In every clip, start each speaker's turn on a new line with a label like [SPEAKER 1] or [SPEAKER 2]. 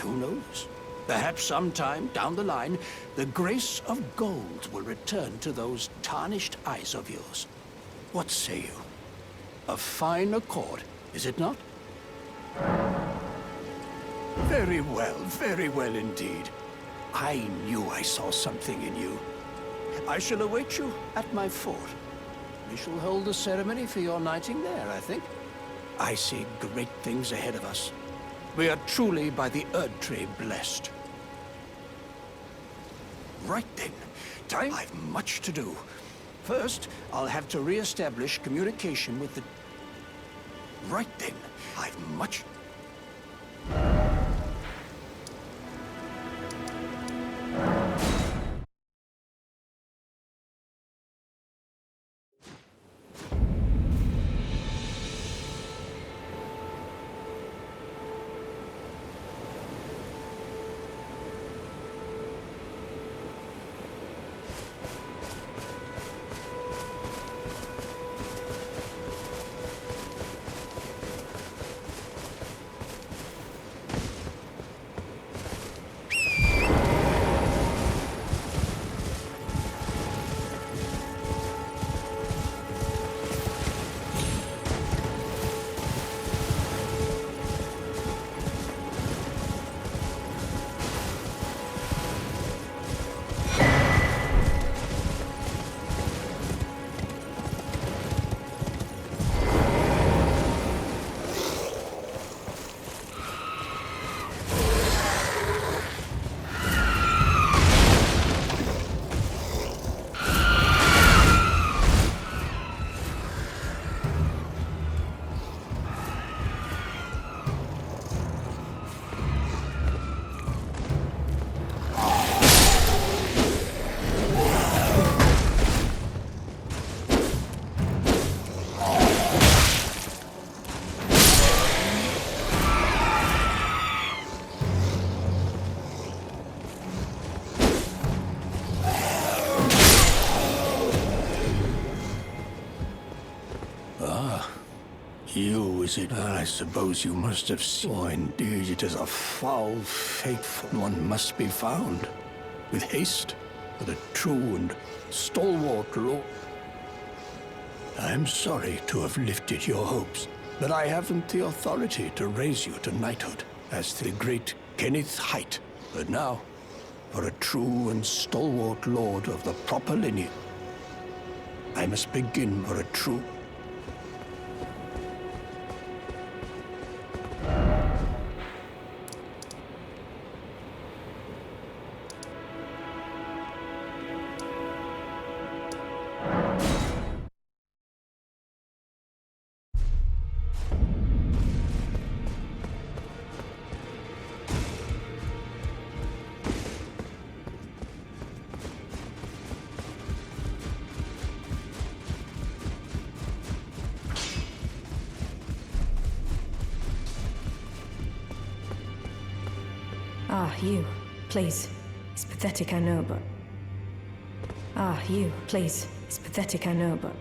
[SPEAKER 1] who knows? Perhaps sometime down the line, the grace of gold will return to those tarnished eyes of yours. What say you? A fine accord, is it not? Very well indeed. I knew I saw something in you. I shall await you at my fort. We shall hold a ceremony for your knighting there, I think. I see great things ahead of us. We are truly by the Erdtree blessed. Right then, I've much to do. First, I'll have to re-establish communication with the... Right then, I've much... You, is it? I suppose you must have seen. Oh, indeed, it is a foul fate. One must be found. With haste, for a true and stalwart lord. I'm sorry to have lifted your hopes, but I haven't the authority to raise you to knighthood, as the great Kenneth Height. But now, for a true and stalwart lord of the proper lineage, I must begin for a true...
[SPEAKER 2] Ah, you. Please. It's pathetic, I know, but... Ah, you. Please. It's pathetic, I know, but...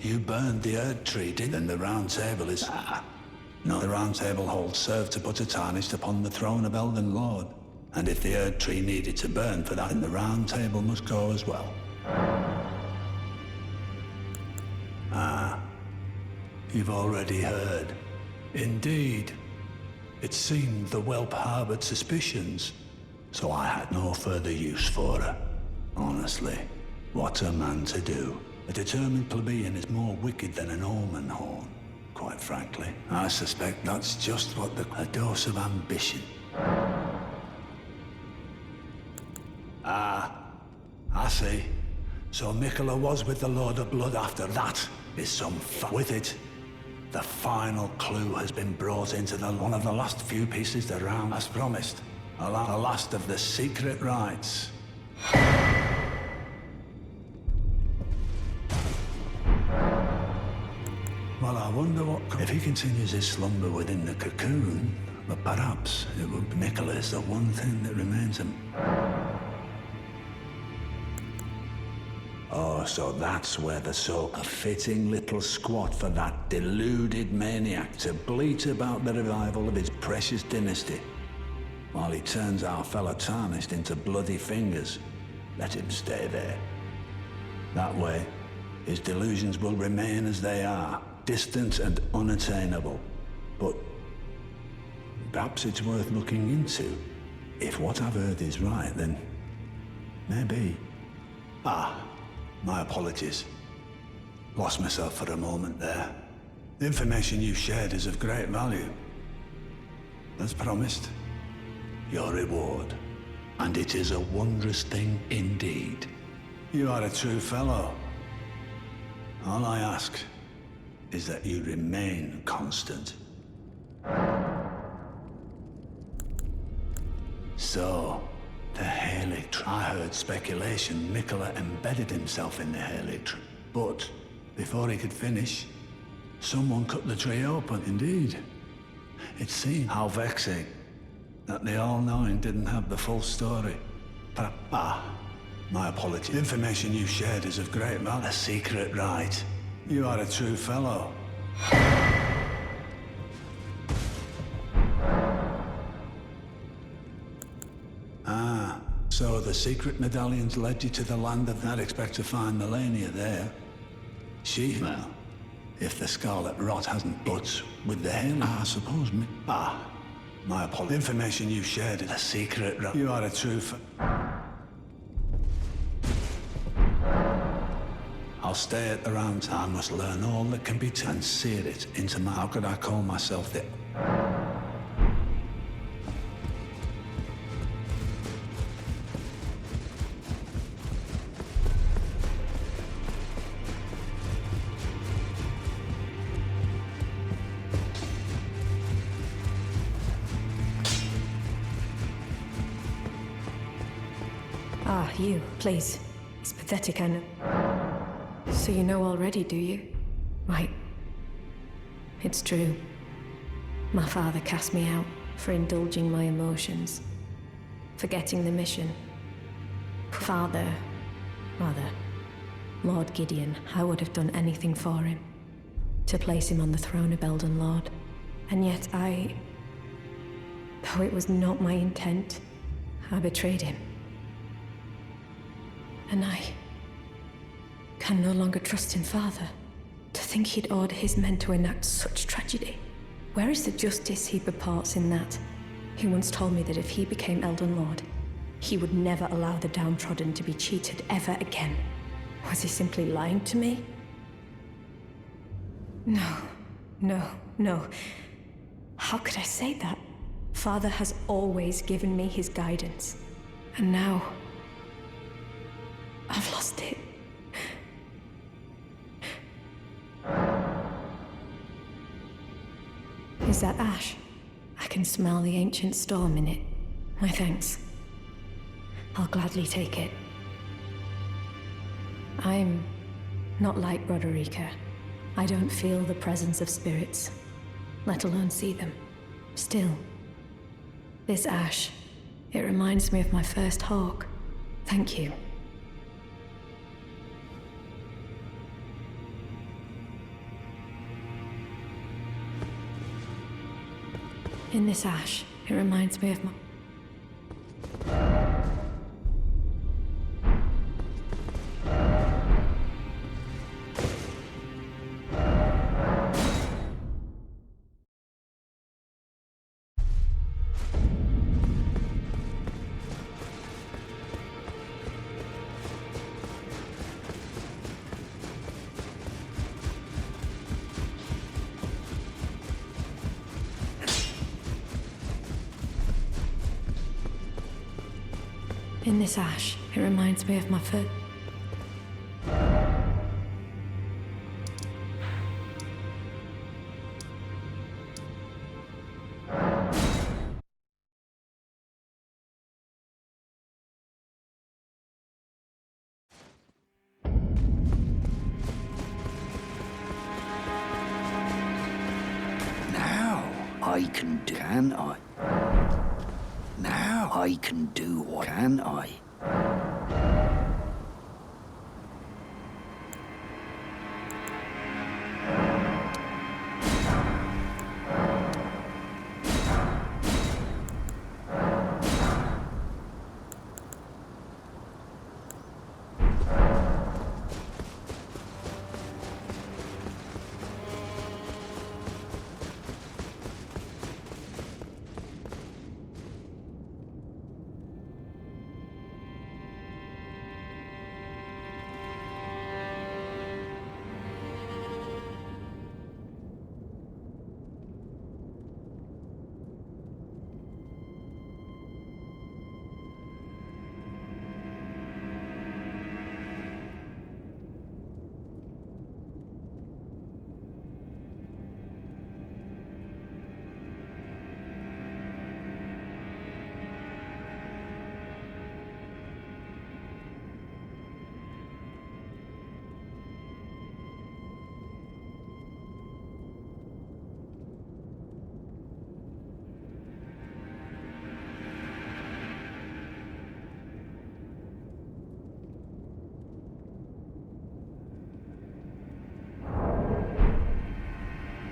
[SPEAKER 3] You burned the Erd tree, didn't you? Then the Round Table is... No, the Round Table hold served to put a tarnished upon the throne of Elden Lord. And if the Erd tree needed to burn for that, then the Round Table must go as well. You've already heard. Indeed. It seemed the whelp harbored suspicions, so I had no further use for her. Honestly, what's a man to do? A determined plebeian is more wicked than an omen horn, quite frankly. I suspect that's just what a dose of ambition. I see. So Mikola was with the Lord of Blood after that. Is some with it. The final clue has been brought into one of the last few pieces the Round has promised. The last of the secret rites. Well, I wonder what... If he continues his slumber within the cocoon, but perhaps it would be Mikola the one thing that remains him. Oh, so that's where a fitting little squat for that deluded maniac to bleat about the revival of his precious dynasty, while he turns our fellow tarnished into bloody fingers. Let him stay there. That way, his delusions will remain as they are, distant and unattainable. But perhaps it's worth looking into. If what I've heard is right, then maybe... My apologies. Lost myself for a moment there. The information you shared is of great value. As promised, your reward. And it is a wondrous thing indeed. You are a true fellow. All I ask is that you remain constant. So... the Helix. I heard speculation Mikola embedded himself in the Helix. But before he could finish, someone cut the tree open. Indeed. It seemed how vexing that the All-Knowing didn't have the full story. My apologies. The information you shared is of great value. A secret rite. You are a true fellow. So the secret medallions led you to the land of... I'd expect to find Melania there. Well, if the Scarlet Rot hasn't but with the Halo, I suppose me... my apologies. The information you shared is a secret... You are a true... I'll stay at the Round Table. I must learn all that can be and sear it into my... How could I call myself the...
[SPEAKER 2] You, please. It's pathetic, I know. So you know already, do you? Right. It's true. My father cast me out for indulging my emotions, forgetting the mission. Father, Lord Gideon, I would have done anything for him, to place him on the throne of Elden Lord. And yet though it was not my intent, I betrayed him. And I can no longer trust in Father. To think he'd order his men to enact such tragedy. Where is the justice he purports in that? He once told me that if he became Elden Lord, he would never allow the downtrodden to be cheated ever again. Was he simply lying to me? No. How could I say that? Father has always given me his guidance. And now... I've lost it. Is that ash? I can smell the ancient storm in it. My thanks. I'll gladly take it. I'm not like Broderica. I don't feel the presence of spirits, let alone see them. Still, this ash, it reminds me of my first hawk. Thank you. In this ash, it reminds me of my... In this ash, it reminds me of my first...
[SPEAKER 4] Now I can do, can I? Now I can do what can I?